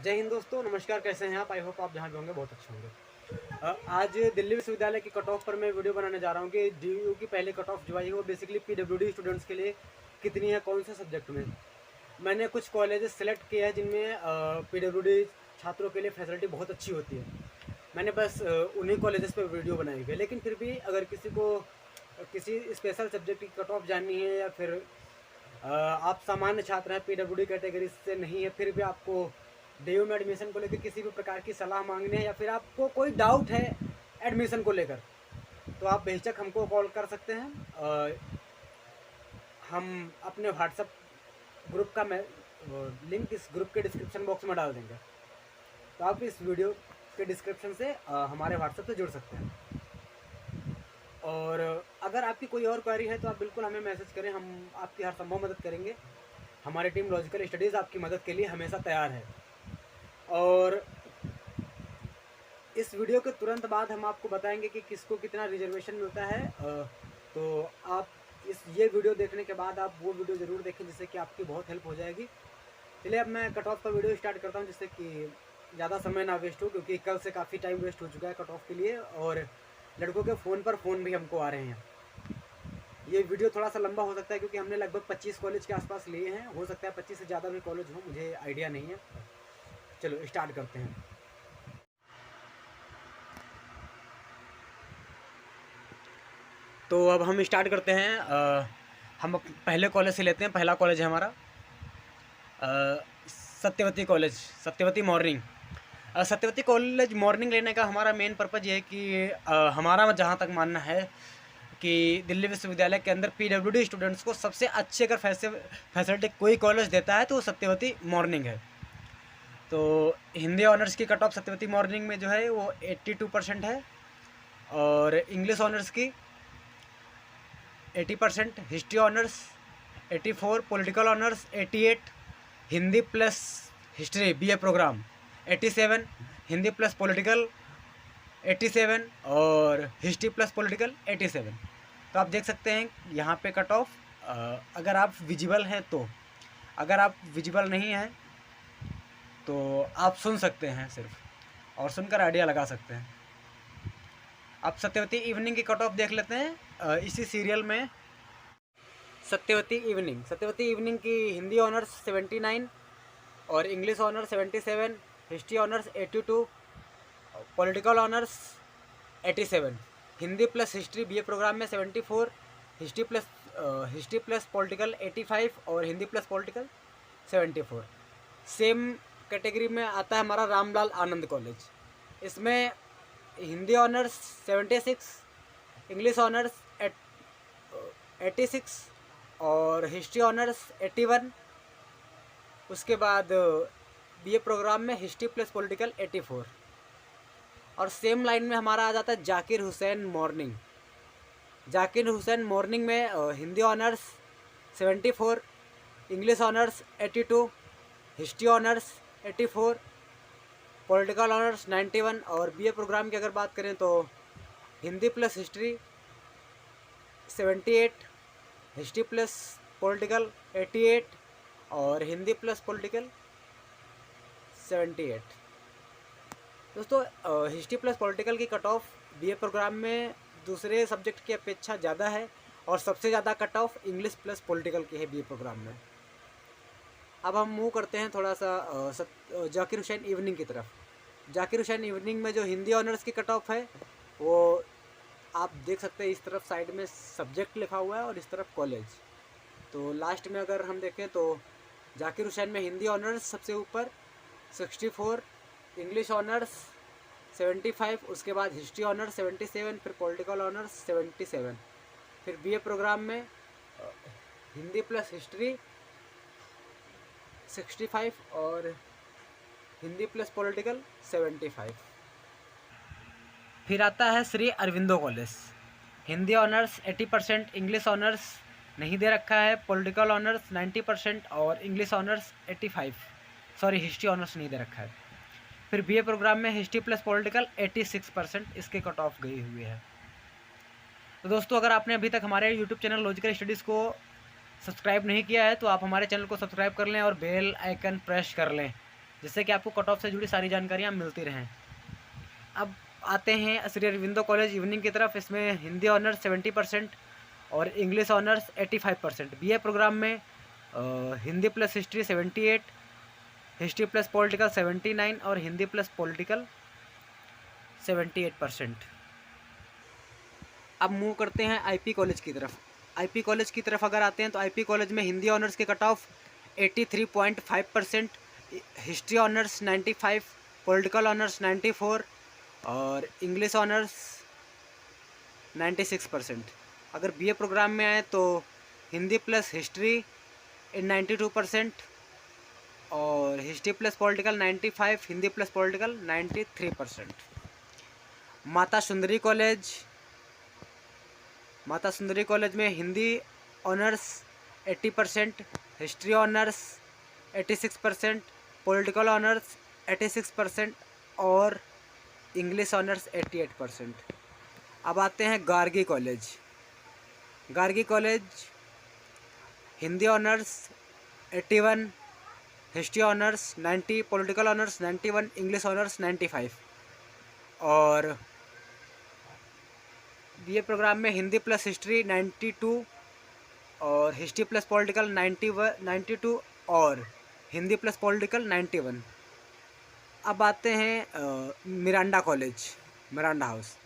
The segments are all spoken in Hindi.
जय हिंद दोस्तों, नमस्कार। कैसे हैं आप? आई होप आप जहाँ भी होंगे बहुत अच्छे होंगे। आज दिल्ली विश्वविद्यालय की कट ऑफ पर मैं वीडियो बनाने जा रहा हूँ कि डीयू की पहले कट ऑफ जो आई है वो बेसिकली पीडब्ल्यूडी स्टूडेंट्स के लिए कितनी है, कौन से सब्जेक्ट में। मैंने कुछ कॉलेजेस सेलेक्ट किए हैं जिनमें पीडब्ल्यूडी छात्रों के लिए फैसिलिटी बहुत अच्छी होती है। मैंने बस उन्हीं कॉलेजेस पर वीडियो बनाई हुई है, लेकिन फिर भी अगर किसी को किसी स्पेशल सब्जेक्ट की कट ऑफ जाननी है या फिर आप सामान्य छात्र हैं, पीडब्ल्यूडी कैटेगरी से नहीं है, फिर भी आपको डीयू में एडमिशन को लेकर किसी भी प्रकार की सलाह मांगनी है या फिर आपको कोई डाउट है एडमिशन को लेकर, तो आप बेशक हमको कॉल कर सकते हैं। हम अपने व्हाट्सएप ग्रुप का मैं लिंक इस ग्रुप के डिस्क्रिप्शन बॉक्स में डाल देंगे, तो आप इस वीडियो के डिस्क्रिप्शन से हमारे व्हाट्सएप से जुड़ सकते हैं। और अगर आपकी कोई और क्वेरी है तो आप बिल्कुल हमें मैसेज करें, हम आपकी हर संभव मदद करेंगे। हमारी टीम लॉजिकल स्टडीज़ आपकी मदद के लिए हमेशा तैयार है। और इस वीडियो के तुरंत बाद हम आपको बताएंगे कि किसको कितना रिजर्वेशन मिलता है। तो आप ये वीडियो देखने के बाद आप वो वीडियो ज़रूर देखें जिससे कि आपकी बहुत हेल्प हो जाएगी। चलिए अब मैं कट ऑफ का वीडियो स्टार्ट करता हूँ जिससे कि ज़्यादा समय ना वेस्ट हो, क्योंकि कल से काफ़ी टाइम वेस्ट हो चुका है कट ऑफ के लिए और लड़कों के फ़ोन पर फ़ोन भी हमको आ रहे हैं। ये वीडियो थोड़ा सा लंबा हो सकता है क्योंकि हमने लगभग 25 कॉलेज के आसपास लिए हैं, हो सकता है 25 से ज़्यादा भी कॉलेज हो, मुझे आइडिया नहीं है। चलो स्टार्ट करते हैं। तो अब हम स्टार्ट करते हैं। हम पहले कॉलेज से लेते हैं। पहला कॉलेज है हमारा Satyavati college, Satyavati morning. Satyavati college morning लेने का हमारा मेन पर्पज़ ये है कि हमारा जहाँ तक मानना है कि दिल्ली विश्वविद्यालय के अंदर पीडब्ल्यूडी स्टूडेंट्स को सबसे अच्छी अगर फैसिलिटी कोई कॉलेज देता है तो वो सत्यवती मॉर्निंग है। तो हिंदी ऑनर्स की कट ऑफ सत्यवती मॉर्निंग में जो है वो 82% है और इंग्लिश ऑनर्स की 80%, history honours 84, political honours 88, Hindi plus history BA programme 87, Hindi plus political 87 और हिस्ट्री प्लस पॉलिटिकल 87। तो आप देख सकते हैं यहाँ पे कट ऑफ। अगर आप विजिबल हैं तो, अगर आप विजिबल नहीं हैं तो आप सुन सकते हैं सिर्फ, और सुनकर आइडिया लगा सकते हैं। आप सत्यवती इवनिंग की कट ऑफ देख लेते हैं इसी सीरियल में। सत्यवती इवनिंग की हिंदी ऑनर्स 79 और English honours 77, history honours 82, political honours 87, Hindi plus history BA programme में 74, हिस्ट्री प्लस पॉलिटिकल 85 और Hindi plus political 74। Same category में आता है हमारा रामलाल आनंद कॉलेज। इसमें हिंदी ऑनर्स 76, इंग्लिश ऑनर्स 86 और हिस्ट्री ऑनर्स 81। उसके बाद बीए प्रोग्राम में हिस्ट्री प्लस पॉलिटिकल 84। और सेम लाइन में हमारा आ जाता है जाकिर हुसैन मॉर्निंग। जाकिर हुसैन मॉर्निंग में Hindi honours 74, English honours 82, history honours 84, political honours 91 और बीए प्रोग्राम की अगर बात करें तो Hindi plus history 78, history plus political 88 और हिंदी प्लस पॉलिटिकल 78। दोस्तों हिस्ट्री प्लस पॉलिटिकल की कट ऑफ बीए प्रोग्राम में दूसरे सब्जेक्ट की अपेक्षा ज़्यादा है और सबसे ज़्यादा cut off English plus political की है बीए प्रोग्राम में। अब हम मूव करते हैं थोड़ा सा जाकिर हुसैन इवनिंग की तरफ। जाकिर हुसैन इवनिंग में जो हिंदी ऑनर्स की कट ऑफ है वो आप देख सकते हैं, इस तरफ साइड में सब्जेक्ट लिखा हुआ है और इस तरफ कॉलेज। तो लास्ट में अगर हम देखें तो जाकिर हुसैन में हिंदी ऑनर्स सबसे ऊपर 64, इंग्लिश ऑनर्स 75, उसके बाद हिस्ट्री ऑनर्स 77, फिर पॉलिटिकल ऑनर्स 77। फिर बीए प्रोग्राम में हिंदी प्लस हिस्ट्री 65 और हिंदी प्लस पॉलिटिकल 75। फिर आता है Shri Aurobindo college. Hindi honours 80%, English honours नहीं दे रखा है, पॉलिटिकल ऑनर्स 90% और English honours 85, sorry history honours नहीं दे रखा है। फिर बीए प्रोग्राम में हिस्ट्री प्लस पॉलिटिकल 86% इसके कट ऑफ गई हुई है। तो दोस्तों अगर आपने अभी तक हमारे यूट्यूब चैनल लॉजिकल स्टडीज़ को सब्सक्राइब नहीं किया है तो आप हमारे चैनल को सब्सक्राइब कर लें और बेल आइकन प्रेस कर लें जिससे कि आपको कट ऑफ से जुड़ी सारी जानकारियाँ मिलती रहें। अब आते हैं श्री अरविंदो कॉलेज इवनिंग की तरफ। इसमें हिंदी ऑनर्स 70% और इंग्लिश ऑनर्स 85%। बीए प्रोग्राम में Hindi plus history 78, history plus political 79 और हिंदी प्लस पॉलिटिकल 78%। अब मूव करते हैं आईपी कॉलेज की तरफ। आईपी कॉलेज की तरफ अगर आते हैं तो आईपी कॉलेज में हिंदी ऑनर्स के cut off 83.5%, history honours 95, political honours 94 और इंग्लिश ऑनर्स 96%। अगर बीए प्रोग्राम में आए तो हिंदी प्लस हिस्ट्री 92% और history plus political 95, Hindi plus political 93%। माता सुंदरी कॉलेज में Hindi honours 80%, history honours 86%, political honours 86% और इंग्लिश ऑनर्स 88%। अब आते हैं Gargi college Hindi honours 81, history honours 90, political honours 91, English honours 95 और बीए प्रोग्राम में हिंदी प्लस हिस्ट्री 92 और हिस्ट्री प्लस पॉलिटिकल 92 और हिंदी प्लस पॉलिटिकल 91। अब आते हैं मिरांडा हाउस।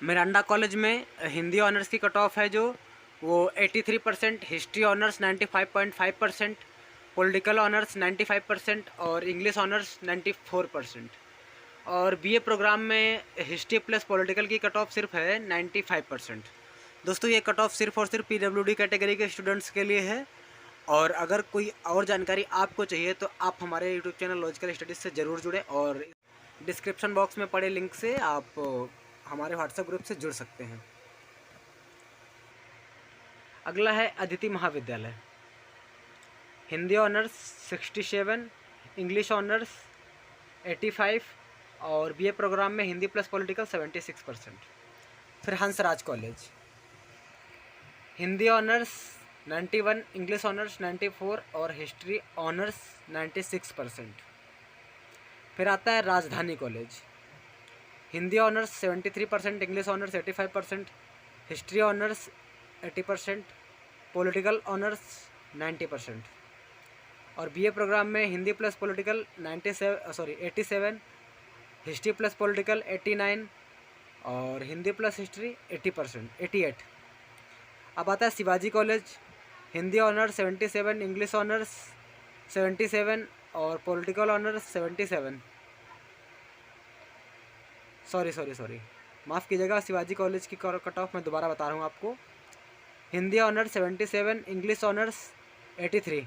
मिरांडा कॉलेज में हिंदी ऑनर्स की कट ऑफ है जो वो 83%, हिस्ट्री ऑनर्स 95.5%, पॉलिटिकल ऑनर्स 95% और इंग्लिश ऑनर्स 94%। और बीए प्रोग्राम में हिस्ट्री प्लस पॉलिटिकल की कट ऑफ सिर्फ है 95%। दोस्तों ये कट ऑफ सिर्फ और सिर्फ पीडब्ल्यूडी कैटेगरी के स्टूडेंट्स के लिए है। और अगर कोई और जानकारी आपको चाहिए तो आप हमारे यूट्यूब चैनल लॉजिकल स्टडीज़ से ज़रूर जुड़ें और डिस्क्रिप्शन बॉक्स में पड़े लिंक से आप हमारे व्हाट्सएप ग्रुप से जुड़ सकते हैं। अगला है अदिति महाविद्यालय। हिंदी ऑनर्स 67, इंग्लिश ऑनर्स 85 और बीए प्रोग्राम में हिंदी प्लस पॉलिटिकल 76%। फिर Hansraj college Hindi honours 91, English honours 94 और हिस्ट्री ऑनर्स 96%। फिर आता है राजधानी college. Hindi honours 73%, English honours 85%, history honours 80%, political honours 90% और बीए प्रोग्राम में Hindi plus political 87, history plus political 89 और हिंदी प्लस हिस्ट्री 88। अब आता है Shivaji college. Hindi honours 77, English honours 77 और पॉलिटिकल ऑनर्स 77। सॉरी माफ़ कीजिएगा, शिवाजी कॉलेज की कट ऑफ मैं दोबारा बता रहा हूँ आपको। Hindi honours 77, English honours 83,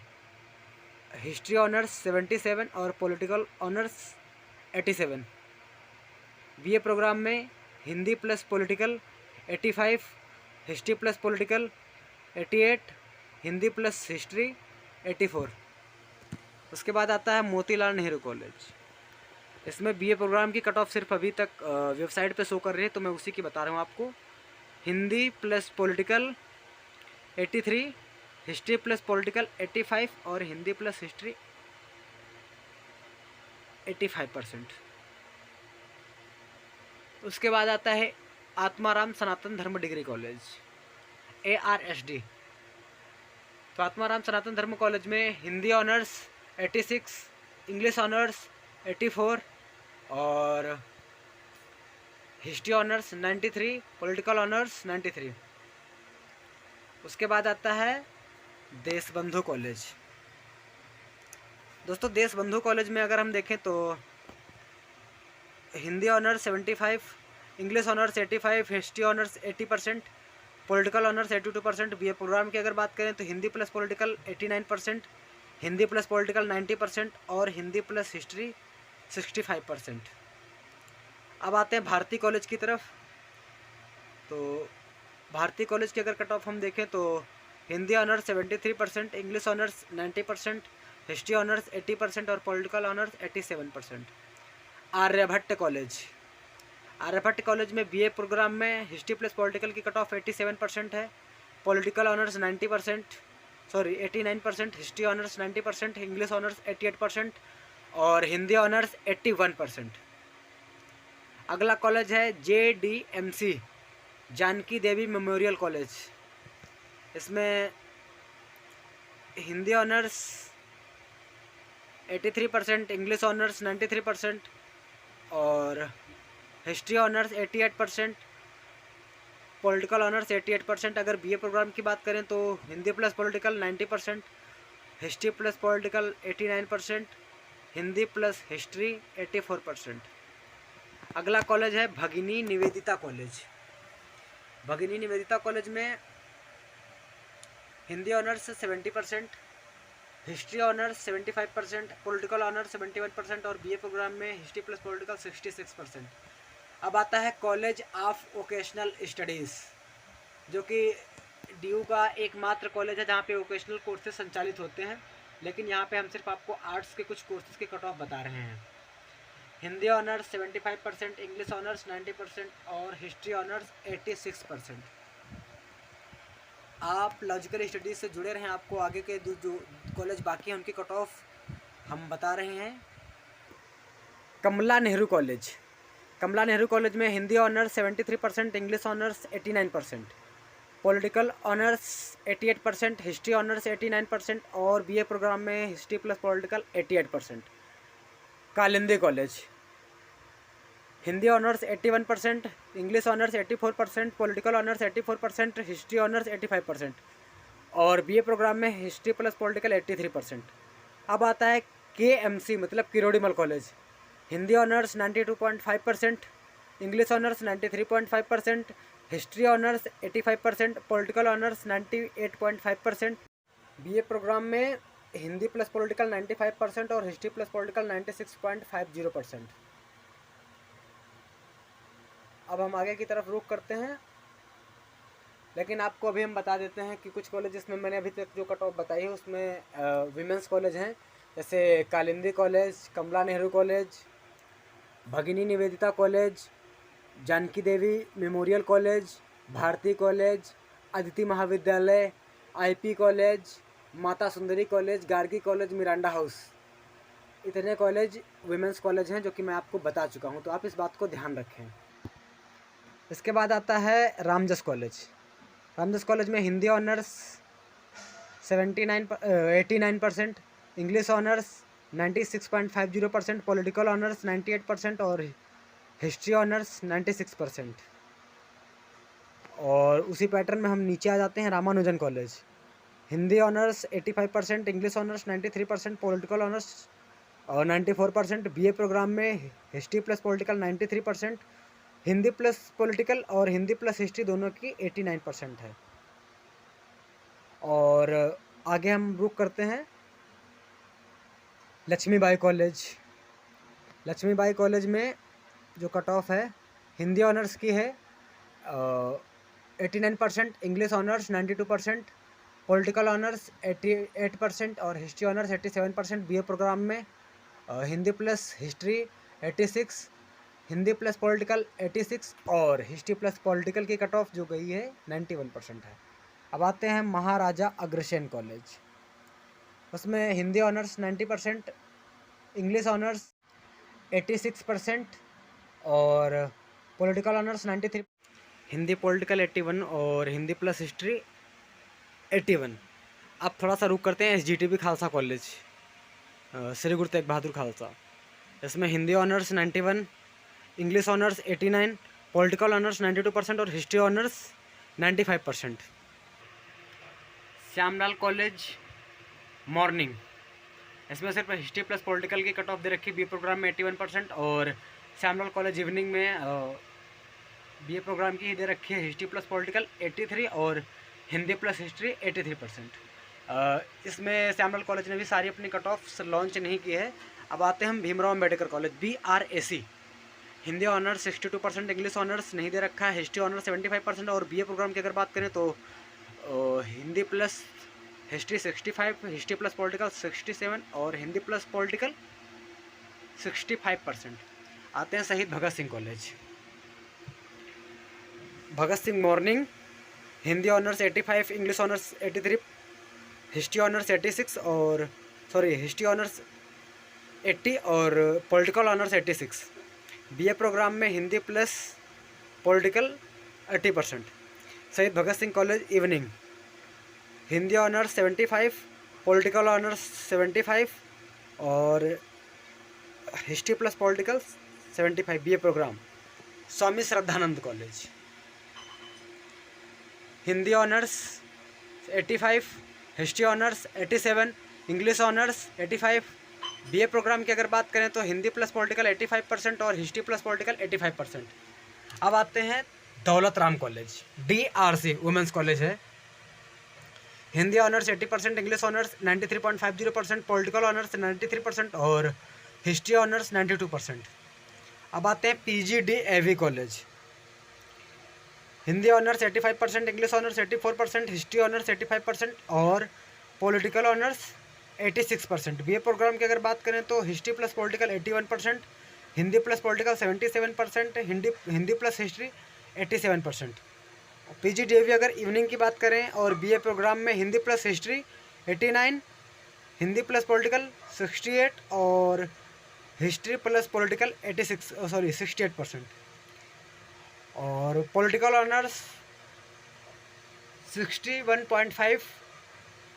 history honours 77 और पॉलिटिकल ऑनर्स 87। बीए प्रोग्राम में Hindi plus political 85, history plus political 88, Hindi plus history 84। उसके बाद आता है मोतीलाल नेहरू कॉलेज। इसमें बीए प्रोग्राम की कट ऑफ सिर्फ अभी तक वेबसाइट पे शो कर रही है तो मैं उसी की बता रहा हूँ आपको। Hindi plus political 83, history plus political 85 और हिंदी प्लस हिस्ट्री 85%। उसके बाद आता है आत्माराम सनातन धर्म डिग्री कॉलेज ARSD। तो आत्माराम सनातन धर्म कॉलेज में हिंदी ऑनर्स 86, इंग्लिश ऑनर्स 84 और हिस्ट्री ऑनर्स 93, पॉलिटिकल ऑनर्स 93। उसके बाद आता है देशबंधु कॉलेज। दोस्तों देशबंधु कॉलेज में अगर हम देखें तो Hindi honours 75, English honours 85, history honours 80%, political honours 82%। BA programme की अगर बात करें तो Hindi plus political 89%, Hindi plus political 90% और हिंदी प्लस हिस्ट्री 65%। अब आते हैं भारती कॉलेज की तरफ। तो भारती कॉलेज की अगर कट ऑफ हम देखें तो Hindi honours 73%, English honours 90%, history honours 80% और पॉलिटिकल ऑनर्स 87%। आर्यभट्ट कॉलेज में बीए प्रोग्राम में हिस्ट्री प्लस पॉलिटिकल की कट ऑफ 87% है, political honours 90%, sorry 89%, history honours 90%, English honours 88% और हिंदी ऑनर्स 81%। अगला कॉलेज है JDMC, Janaki Devi memorial college. इसमें हिंदी ऑनर्स 83%, इंग्लिश ऑनर्स 93% और हिस्ट्री ऑनर्स 88%, पॉलिटिकल ऑनर्स 88%। अगर बीए प्रोग्राम की बात करें तो Hindi plus political 90%, history plus political 89%, Hindi plus history 84%। अगला कॉलेज है भगिनी निवेदिता कॉलेज। भगिनी निवेदिता कॉलेज में Hindi honours 70%, history honours 75%, political honours 71% और बीए प्रोग्राम में हिस्ट्री प्लस पॉलिटिकल 66%। अब आता है कॉलेज ऑफ वोकेशनल स्टडीज़, जो कि DU का एकमात्र कॉलेज है जहाँ पे वोकेशनल कोर्सेज संचालित होते हैं, लेकिन यहाँ पे हम सिर्फ आपको आर्ट्स के कुछ कोर्सेज के कट ऑफ बता रहे हैं। हिंदी ऑनर्स 75%, इंग्लिश ऑनर्स 90% और हिस्ट्री ऑनर्स 86%। आप लॉजिकल स्टडीज़ से जुड़े रहें, आपको आगे के जो कॉलेज बाकी हैं उनकी कट ऑफ हम बता रहे हैं। कमला नेहरू कॉलेज। कमला नेहरू कॉलेज में Hindi honours 73%, English honours 89%, political honours 88%, history honours 89% और बीए प्रोग्राम में history plus political 88%। Kalindi college, Hindi honours 81%, English honours 84%, political honours 84%, history honours 85% और बीए प्रोग्राम में हिस्ट्री प्लस पॉलिटिकल 83%। अब आता है KMC मतलब Kirorimal college. Hindi honours 92.5%, English honours 93.5%, history honours 85%, political honours 98.5%। BA programme में हिंदी प्लस पॉलिटिकल 95% और हिस्ट्री प्लस पॉलिटिकल 96.50%। अब हम आगे की तरफ रुख करते हैं, लेकिन आपको अभी हम बता देते हैं कि कुछ कॉलेजेस में मैंने अभी तक जो कट ऑफ बताई है उसमें विमेंस कॉलेज हैं, जैसे कालिंदी कॉलेज, कमला Nehru college, Bhagini Nivedita college, Janki Devi memorial college, Bharati college, Aditi Mahavidyalaya, IP college, Mata Sundari college, Gargi college, Miranda house. इतने कॉलेज विमेंस कॉलेज हैं जो कि मैं आपको बता चुका हूं, तो आप इस बात को ध्यान रखें। इसके बाद आता है रामजस कॉलेज। रामजस कॉलेज में Hindi honours 89%, English honours 96.50%, political honours 98% और हिस्ट्री ऑनर्स 96%। और उसी पैटर्न में हम नीचे आ जाते हैं Ramanujan college. Hindi honours 85%, English honours 93%, political honours 94%, BA programme में history plus political 93%, Hindi plus political और हिंदी प्लस हिस्ट्री दोनों की 89% है। और आगे हम रुख करते हैं लक्ष्मीबाई कॉलेज। लक्ष्मीबाई कॉलेज में जो कट ऑफ है हिंदी ऑनर्स की है 89%, इंग्लिश ऑनर्स 92%, पॉलिटिकल ऑनर्स 88% और हिस्ट्री ऑनर्स 87%। बीए प्रोग्राम में Hindi plus history 86, Hindi plus political 86 और हिस्ट्री प्लस पॉलिटिकल की कट ऑफ जो गई है 91% है। अब आते हैं महाराजा अग्रसेन कॉलेज। उसमें हिंदी ऑनर्स 90%, इंग्लिश ऑनर्स 86% और पॉलिटिकल ऑनर्स 93, हिंदी पॉलिटिकल 81 और हिंदी प्लस हिस्ट्री 81। अब थोड़ा सा रुक करते हैं SGTB खालसा कॉलेज, श्री गुरु तेग बहादुर खालसा। इसमें Hindi honours 91, English honours 89, political honours 92% और history honours 95%। Shyamlal college morning, इसमें सिर्फ हिस्ट्री प्लस पॉलिटिकल की कट ऑफ दे रखी, बी प्रोग्राम में 81% और श्यामलाल कॉलेज इवनिंग में बीए प्रोग्राम की दे रखी है हिस्ट्री प्लस पॉलिटिकल 83 और हिंदी प्लस हिस्ट्री 83%। इसमें श्यामलाल कॉलेज ने भी सारी अपनी कट ऑफ लॉन्च नहीं की है। अब आते हैं हम Bhimrao Ambedkar college BRAC। Hindi honours 62%, English honours नहीं दे रखा है, हिस्ट्री ऑनर्स 75% और बीए प्रोग्राम की अगर बात करें तो Hindi plus history 65, history plus political 67 और हिंदी प्लस पॉलिटिकल 65%। आते हैं Shaheed Bhagat Singh college. Bhagat Singh morning, Hindi honours 85, English honours 83, history honours 86 और हिस्ट्री ऑनर्स 80 और पॉलिटिकल ऑनर्स 86। बीए प्रोग्राम में Hindi plus political 80%। Shaheed Bhagat Singh college evening, Hindi honours 75, political honours 75 और history plus political 75 BA programme. Swami Shraddhanand college, Hindi honours 85, history honours 87, English honours 85। BA programme की अगर बात करें तो हिंदी प्लस पॉलिटिकल 85% और हिस्ट्री प्लस पॉलिटिकल 85%। अब आते हैं Daulat Ram college, DRC women's college है। Hindi honours 80%, English honours 93.50%, political honours 93% और हिस्ट्री ऑनर्स 92%। अब आते हैं PGDAV college, Hindi honours 85%, English honours 84%, history honours 85% और पॉलिटिकल ऑनर्स 86%। बीए प्रोग्राम की अगर बात करें तो history plus political 81%, Hindi plus political 77%, Hindi plus history 87%। PGDAV अगर इवनिंग की बात करें और बीए प्रोग्राम में Hindi plus history 89, Hindi plus political 68 और हिस्ट्री प्लस पॉलिटिकल 68% और पॉलिटिकल ऑनर्स 61.5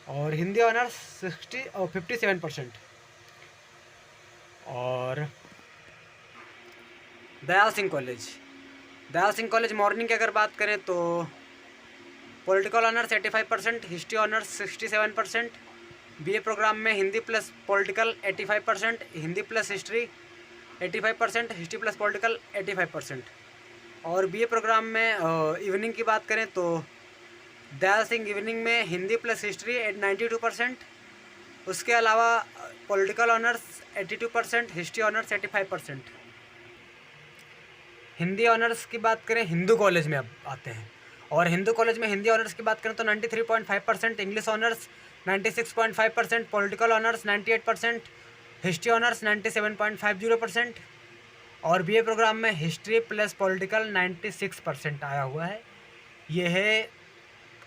और हिंदी ऑनर्स 60 और 57%। और दयाल सिंह कॉलेज मॉर्निंग की अगर बात करें तो political honours 85%, history honours 67%, BA programme में Hindi plus political 85%, Hindi plus history 85%, history plus political 85%। और बीए प्रोग्राम में इवनिंग की बात करें तो दयाल सिंह इवनिंग में हिंदी प्लस हिस्ट्री 92%, उसके अलावा political honours 82%, history honours 85%। Hindi honours की बात करें हिंदू कॉलेज में अब आते हैं और हिंदू कॉलेज में हिंदी ऑनर्स की बात करें तो 93.5%, English honours 96.5%, political honours 98%, history honours 97.50% और बीए प्रोग्राम में हिस्ट्री प्लस पॉलिटिकल 96% आया हुआ है। ये है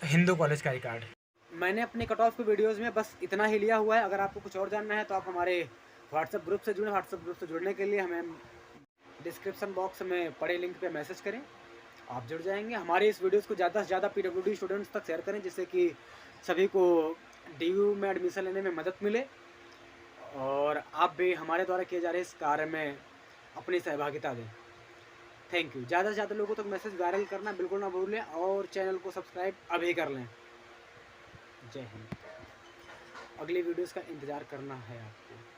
हिंदू कॉलेज का रिकॉर्ड। मैंने अपने कट ऑफ के वीडियोज़ में बस इतना ही लिया हुआ है। अगर आपको कुछ और जानना है तो आप हमारे व्हाट्सएप ग्रुप से जुड़ें। व्हाट्सएप ग्रुप से जुड़ने के लिए हमें डिस्क्रिप्शन बॉक्स में पड़े लिंक पे मैसेज करें, आप जुड़ जाएंगे। हमारे इस वीडियोज़ को ज़्यादा से ज़्यादा PWD स्टूडेंट्स तक शेयर करें जिससे कि सभी को DU में एडमिशन लेने में मदद मिले और आप भी हमारे द्वारा किए जा रहे इस कार्य में अपनी सहभागिता दें। Thank you. ज़्यादा से ज़्यादा लोगों तक मैसेज वायरल करना बिल्कुल ना भूलें और चैनल को सब्सक्राइब अभी कर लें। जय हिंद। अगली वीडियोज़ का इंतज़ार करना है आपको।